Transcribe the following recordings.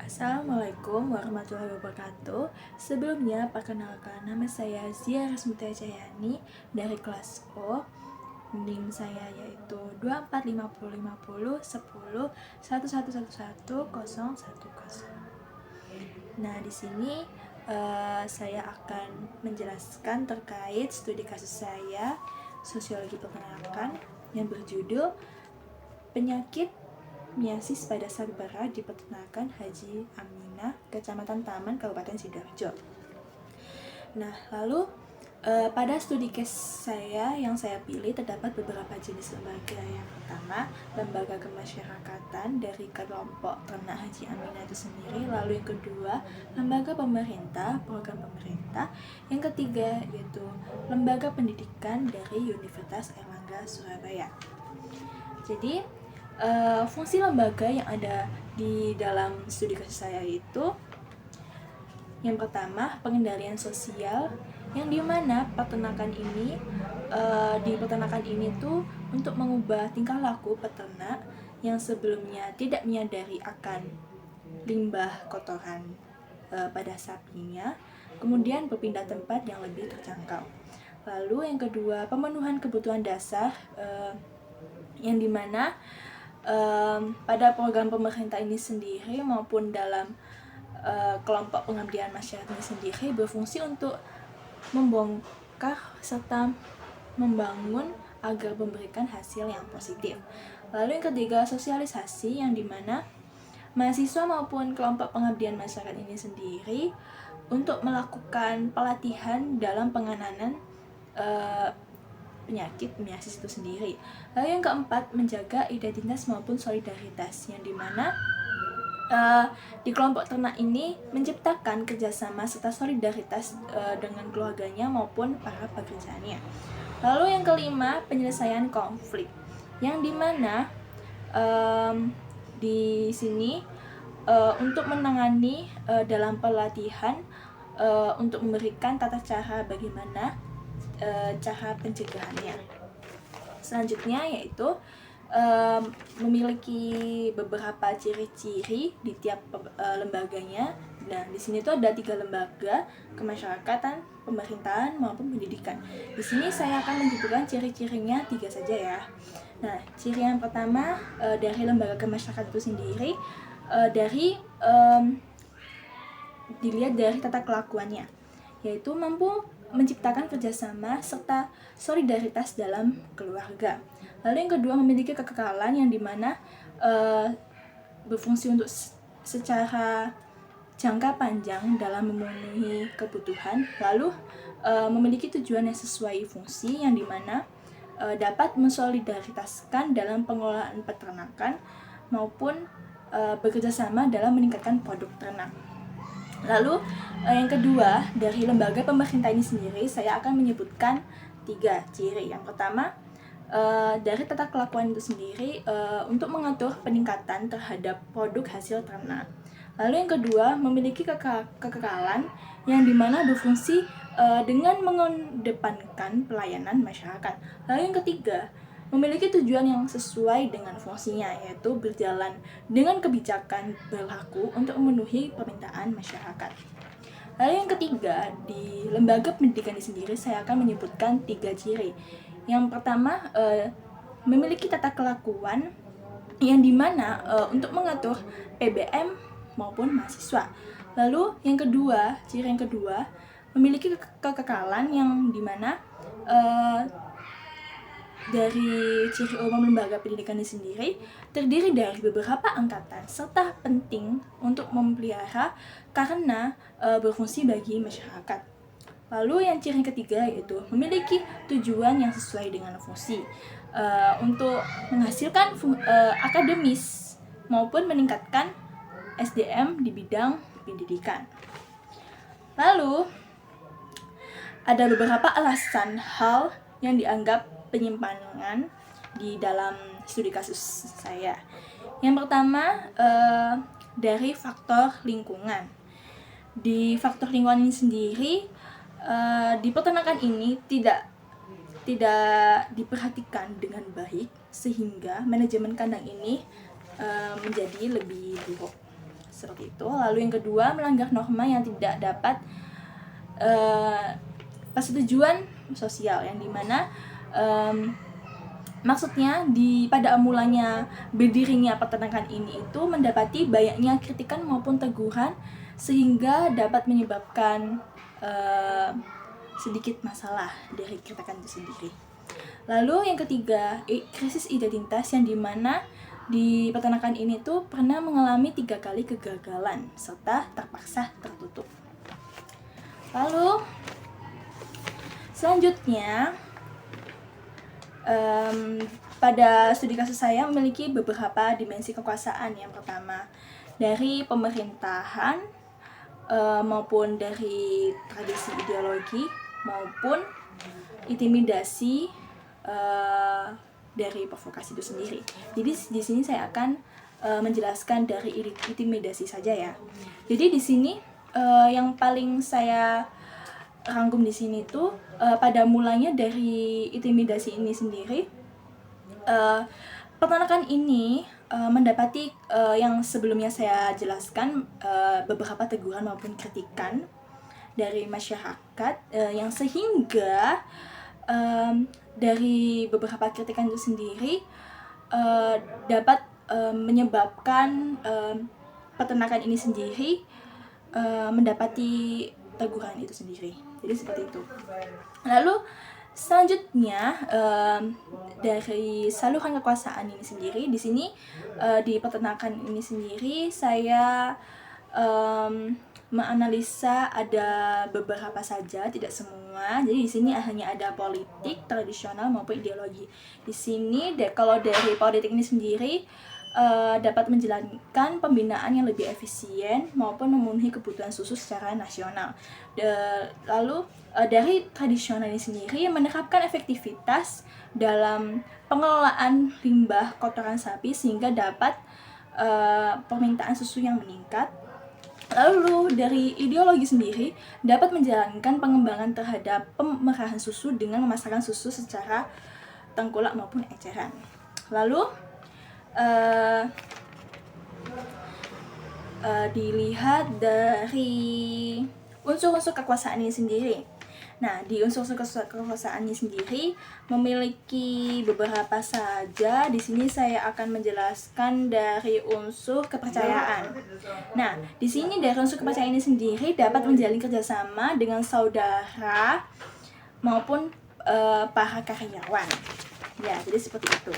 Assalamualaikum warahmatullahi wabarakatuh. Sebelumnya, perkenalkan nama saya Zia Rasmutia Cahyani dari kelas O. NIM saya yaitu 24505010111110. Nah, di sini saya akan menjelaskan terkait studi kasus saya, sosiologi peternakan, yang berjudul Penyakit Meiosis pada sapi perah di Peternakan Haji Aminah, Kecamatan Taman, Kabupaten Sidoarjo. Nah, lalu pada studi case saya yang saya pilih terdapat beberapa jenis lembaga. Yang pertama, lembaga kemasyarakatan dari kelompok ternak Haji Aminah itu sendiri. Lalu yang kedua, lembaga pemerintah, program pemerintah. Yang ketiga yaitu lembaga pendidikan dari Universitas Airlangga Surabaya. Jadi fungsi lembaga yang ada di dalam studi kasus saya itu yang pertama, pengendalian sosial, yang dimana peternakan ini di peternakan ini tuh untuk mengubah tingkah laku peternak yang sebelumnya tidak menyadari akan limbah kotoran pada sapinya, kemudian berpindah tempat yang lebih terjangkau. Lalu yang kedua, pemenuhan kebutuhan dasar yang dimana pada program pemerintah ini sendiri maupun dalam kelompok pengabdian masyarakat ini sendiri berfungsi untuk membongkar serta membangun agar memberikan hasil yang positif. Lalu yang ketiga, sosialisasi, yang dimana mahasiswa maupun kelompok pengabdian masyarakat ini sendiri untuk melakukan pelatihan dalam penanganan penyakit meiosis itu sendiri. Lalu yang keempat, menjaga identitas maupun solidaritas, yang dimana di kelompok ternak ini menciptakan kerjasama serta solidaritas dengan keluarganya maupun para pekerjaannya. Lalu yang kelima, penyelesaian konflik, yang dimana di sini untuk menangani dalam pelatihan untuk memberikan tata cara bagaimana cara pencegahannya. Selanjutnya yaitu memiliki beberapa ciri-ciri di tiap lembaganya. Nah, di sini tuh ada 3 lembaga: kemasyarakatan, pemerintahan maupun pendidikan. Di sini saya akan menyebutkan ciri-cirinya 3 saja ya. Nah, ciri yang pertama dari lembaga kemasyarakatan itu sendiri dilihat dari tata kelakuannya, yaitu mampu menciptakan kerjasama serta solidaritas dalam keluarga. Lalu yang kedua, memiliki kekekalan, yang dimana berfungsi untuk secara jangka panjang dalam memenuhi kebutuhan. Lalu memiliki tujuan yang sesuai fungsi, yang dimana dapat mensolidaritaskan dalam pengelolaan peternakan maupun bekerjasama dalam meningkatkan produk ternak. Lalu yang kedua, dari lembaga pemerintah ini sendiri saya akan menyebutkan 3 ciri. Yang pertama, dari tata kelakuan itu sendiri untuk mengatur peningkatan terhadap produk hasil ternak. Lalu yang kedua, memiliki kekekalan, yang dimana berfungsi dengan mengedepankan pelayanan masyarakat. Lalu yang ketiga, memiliki tujuan yang sesuai dengan fungsinya, yaitu berjalan dengan kebijakan berlaku untuk memenuhi permintaan masyarakat. Lalu yang ketiga, di lembaga pendidikan ini sendiri saya akan menyebutkan 3 ciri. Yang pertama, memiliki tata kelakuan, yang dimana untuk mengatur PBM maupun mahasiswa. Lalu yang kedua, ciri yang kedua, memiliki kekekalan, yang dimana dari ciri umum lembaga pendidikan ini sendiri terdiri dari beberapa angkatan serta penting untuk memelihara karena berfungsi bagi masyarakat. Lalu yang ciri ketiga yaitu memiliki tujuan yang sesuai dengan fungsi untuk menghasilkan akademis maupun meningkatkan SDM di bidang pendidikan. Lalu ada beberapa alasan hal yang dianggap penyimpangan di dalam studi kasus saya. Yang pertama, dari faktor lingkungan. Di faktor lingkungan ini sendiri, di peternakan ini tidak diperhatikan dengan baik, sehingga manajemen kandang ini menjadi lebih buruk. seperti itu. Lalu yang kedua, melanggar norma yang tidak dapat persetujuan sosial, yang dimana maksudnya pada mulanya berdirinya peternakan ini itu mendapati banyaknya kritikan maupun teguran sehingga dapat menyebabkan sedikit masalah dari peternakan itu sendiri. Lalu yang ketiga, krisis identitas, yang dimana di peternakan ini tuh pernah mengalami 3 kali kegagalan serta terpaksa tertutup. Lalu selanjutnya, pada studi kasus saya memiliki beberapa dimensi kekuasaan. Yang pertama, dari pemerintahan maupun dari tradisi ideologi maupun intimidasi dari provokasi itu sendiri. Jadi di sini saya akan menjelaskan dari intimidasi saja ya. Jadi di sini yang paling saya rangkum di sini tuh pada mulanya dari intimidasi ini sendiri, peternakan ini mendapati yang sebelumnya saya jelaskan, beberapa teguran maupun kritikan dari masyarakat, yang sehingga dari beberapa kritikan itu sendiri dapat menyebabkan peternakan ini sendiri mendapati teguran itu sendiri. Jadi seperti itu. Lalu selanjutnya, dari saluran kekuasaan ini sendiri, di sini di peternakan ini sendiri saya menganalisa ada beberapa saja, tidak semua. Jadi di sini hanya ada politik tradisional maupun ideologi. Di sini kalau dari politik ini sendiri dapat menjalankan pembinaan yang lebih efisien maupun memenuhi kebutuhan susu secara nasional. Lalu dari tradisional ini sendiri menerapkan efektivitas dalam pengelolaan limbah kotoran sapi sehingga dapat permintaan susu yang meningkat. Lalu dari ideologi sendiri dapat menjalankan pengembangan terhadap pemerahan susu dengan memasarkan susu secara tengkulak maupun eceran. Lalu dilihat dari unsur-unsur kekuasaan ini sendiri. Nah, di unsur-unsur kekuasaan ini sendiri memiliki beberapa saja. Di sini saya akan menjelaskan dari unsur kepercayaan. Nah, di sini dari unsur kepercayaan ini sendiri dapat menjalin kerjasama dengan saudara maupun para karyawan. Ya, jadi seperti itu.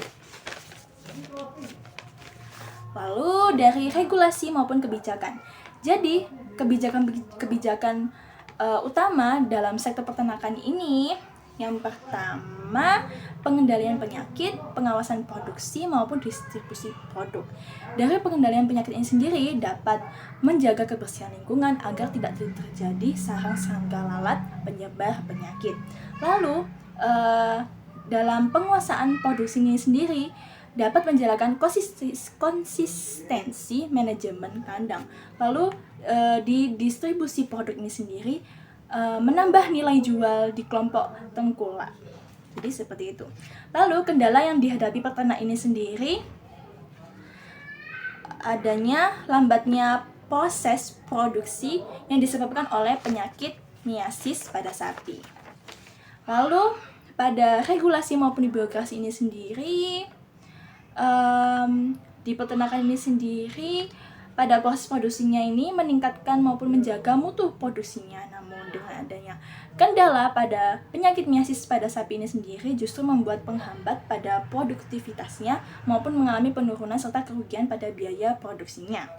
Lalu dari regulasi maupun kebijakan. Jadi kebijakan utama dalam sektor peternakan ini, yang pertama, pengendalian penyakit, pengawasan produksi maupun distribusi produk. Dari pengendalian penyakit ini sendiri dapat menjaga kebersihan lingkungan agar tidak terjadi sarang serangga lalat penyebar penyakit. Lalu dalam penguasaan produksi ini sendiri dapat menjalankan konsistensi manajemen kandang. Lalu di distribusi produk ini sendiri menambah nilai jual di kelompok tengkulak. Jadi seperti itu. Lalu kendala yang dihadapi peternak ini sendiri adanya lambatnya proses produksi yang disebabkan oleh penyakit miasis pada sapi. Lalu pada regulasi maupun di birokrasi ini sendiri, di peternakan ini sendiri pada proses produksinya ini meningkatkan maupun menjaga mutu produksinya. Namun dengan adanya kendala pada penyakit miasis pada sapi ini sendiri justru membuat penghambat pada produktivitasnya maupun mengalami penurunan serta kerugian pada biaya produksinya.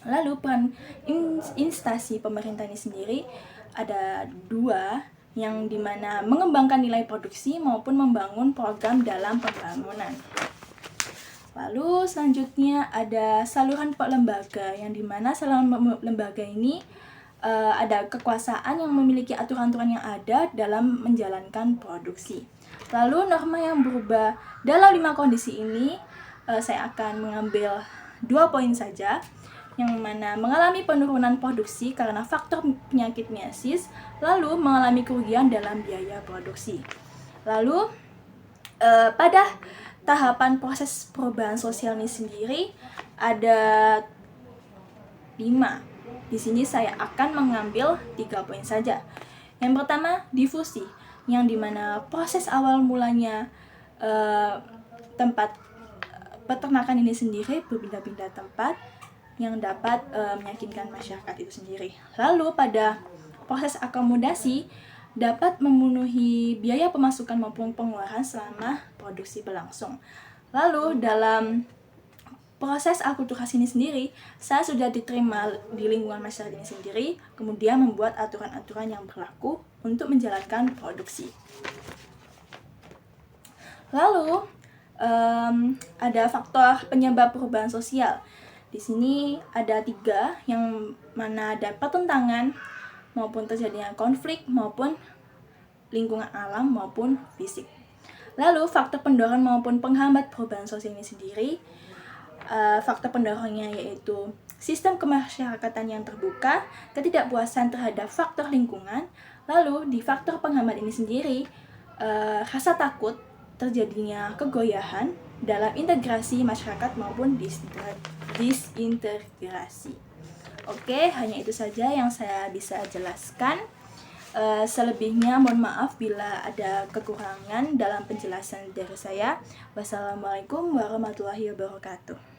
Lalu peran instansi pemerintah ini sendiri ada 2, yang dimana mengembangkan nilai produksi maupun membangun program dalam pembangunan. Lalu selanjutnya ada saluran lembaga, yang dimana saluran lembaga ini ada kekuasaan yang memiliki aturan-aturan yang ada dalam menjalankan produksi. Lalu norma yang berubah dalam 5 kondisi ini, saya akan mengambil 2 poin saja, yang mana mengalami penurunan produksi karena faktor penyakit miasis, lalu mengalami kerugian dalam biaya produksi. Lalu pada tahapan proses perubahan sosial ini sendiri ada Di sini saya akan mengambil 3 poin saja. Yang pertama, difusi, yang dimana proses awal mulanya tempat peternakan ini sendiri berpindah-pindah tempat yang dapat meyakinkan masyarakat itu sendiri. Lalu pada proses akomodasi dapat memenuhi biaya pemasukan maupun pengeluaran selama produksi berlangsung. Lalu dalam proses akulturasi ini sendiri, saya sudah diterima di lingkungan masyarakat ini sendiri, kemudian membuat aturan-aturan yang berlaku untuk menjalankan produksi. Lalu ada faktor penyebab perubahan sosial. Di sini ada 3, yang mana ada pertentangan maupun terjadinya konflik maupun lingkungan alam maupun fisik. Lalu faktor pendorong maupun penghambat perubahan sosial ini sendiri, faktor pendorongnya yaitu sistem kemasyarakatan yang terbuka, ketidakpuasan terhadap faktor lingkungan. Lalu di faktor penghambat ini sendiri, rasa takut terjadinya kegoyahan dalam integrasi masyarakat maupun disintegrasi. Oke, hanya itu saja yang saya bisa jelaskan. Selebihnya mohon maaf bila ada kekurangan dalam penjelasan dari saya. Wassalamualaikum warahmatullahi wabarakatuh.